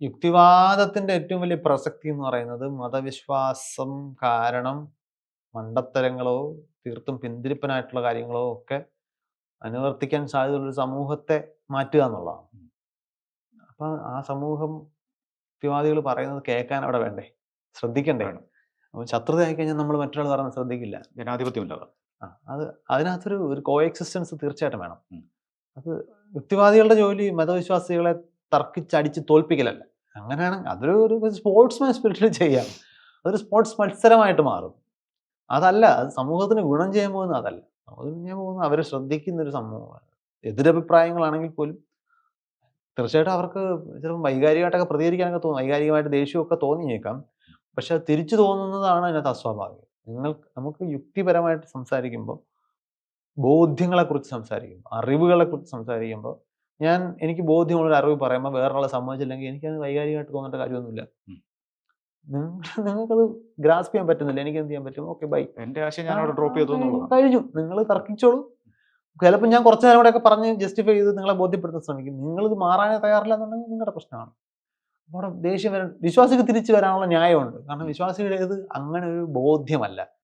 യുക്തിവാദത്തിന്റെ ഏറ്റവും വലിയ പ്രസക്തി എന്ന് പറയുന്നത് മതവിശ്വാസം കാരണം മണ്ടത്തരങ്ങളോ തീർത്തും പിന്തിരിപ്പനായിട്ടുള്ള കാര്യങ്ങളോ ഒക്കെ അനുവർത്തിക്കാൻ സാധ്യതയുള്ള ഒരു സമൂഹത്തെ മാറ്റുക എന്നുള്ളതാണ്. അപ്പൊ ആ സമൂഹം യുക്തിവാദികൾ പറയുന്നത് കേൾക്കാൻ അവിടെ വേണ്ടേ, ശ്രദ്ധിക്കണ്ടേ? വേണം. അപ്പോൾ ശത്രുതയായി കഴിഞ്ഞാൽ നമ്മൾ മറ്റൊരാൾ പറയുന്നത് ശ്രദ്ധിക്കില്ല. ജനാധിപത്യമില്ല. അത് അതിനകത്തൊരു കോ എക്സിസ്റ്റൻസ് തീർച്ചയായിട്ടും വേണം. ഉം. അത് യുക്തിവാദികളുടെ ജോലി മതവിശ്വാസികളെ തർക്കിച്ചടിച്ച് തോൽപ്പിക്കലല്ല. അങ്ങനെയാണ് അതൊരു സ്പോർട്സ്മാൻ സ്പിരിറ്റിൽ ചെയ്യാം. അതൊരു സ്പോർട്സ് മത്സരമായിട്ട് മാറും. അതല്ല, അത് സമൂഹത്തിന് ഗുണം ചെയ്യാൻ പോകുന്നത് അതല്ല. സമൂഹത്തിന് ചെയ്യാൻ പോകുന്നത് അവരെ ശ്രദ്ധിക്കുന്ന ഒരു സമൂഹമാണ്. എതിരഭിപ്രായങ്ങളാണെങ്കിൽ പോലും തീർച്ചയായിട്ടും അവർക്ക് ചിലപ്പോൾ വൈകാരികമായിട്ടൊക്കെ പ്രതികരിക്കാനൊക്കെ തോന്നും. വൈകാരികമായിട്ട് ദേഷ്യമൊക്കെ തോന്നിയേക്കാം. പക്ഷെ അത് തിരിച്ചു തോന്നുന്നതാണ് അതിനകത്ത് അസ്വാഭാവികം. നമുക്ക് യുക്തിപരമായിട്ട് സംസാരിക്കുമ്പോൾ, ബോധ്യങ്ങളെക്കുറിച്ച് സംസാരിക്കുമ്പോൾ, അറിവുകളെക്കുറിച്ച് സംസാരിക്കുമ്പോൾ, എനിക്ക് ബോധ്യമുള്ളൊരു അറിവ് പറയുമ്പോൾ വേറൊരാളെ സമ്മതിച്ചില്ലെങ്കിൽ എനിക്കത് വൈകാരികമായിട്ട് തോന്നേണ്ട കാര്യമൊന്നുമില്ല. ഉം. നിങ്ങൾക്കത് ഗ്രാസ്പ് ചെയ്യാൻ പറ്റുന്നില്ല. എനിക്ക് എന്ത് ചെയ്യാൻ പറ്റും? Okay, bye. എന്റെ ആശയം ഞാൻ അവിടെ ഡ്രോപ്പ് ചെയ്തു എന്നുള്ളതാണ്. കഴിഞ്ഞു. നിങ്ങൾ തർക്കിച്ചോളൂ. ചിലപ്പോൾ ഞാൻ കുറച്ച് നേരം കൂടെയൊക്കെ പറഞ്ഞ് ജസ്റ്റിഫൈ ചെയ്ത് നിങ്ങളെ ബോധ്യപ്പെടുത്താൻ ശ്രമിക്കും. നിങ്ങളിത് മാറാനേ തയ്യാറില്ല എന്നുണ്ടെങ്കിൽ നിങ്ങളുടെ പ്രശ്നമാണ്. അവിടെ ദേഷ്യം വരാൻ വിശ്വാസിക്ക് തിരിച്ചു വരാനുള്ള ന്യായമുണ്ട്. കാരണം വിശ്വാസികളുടേത് അങ്ങനെ ഒരു ബോധ്യമല്ല.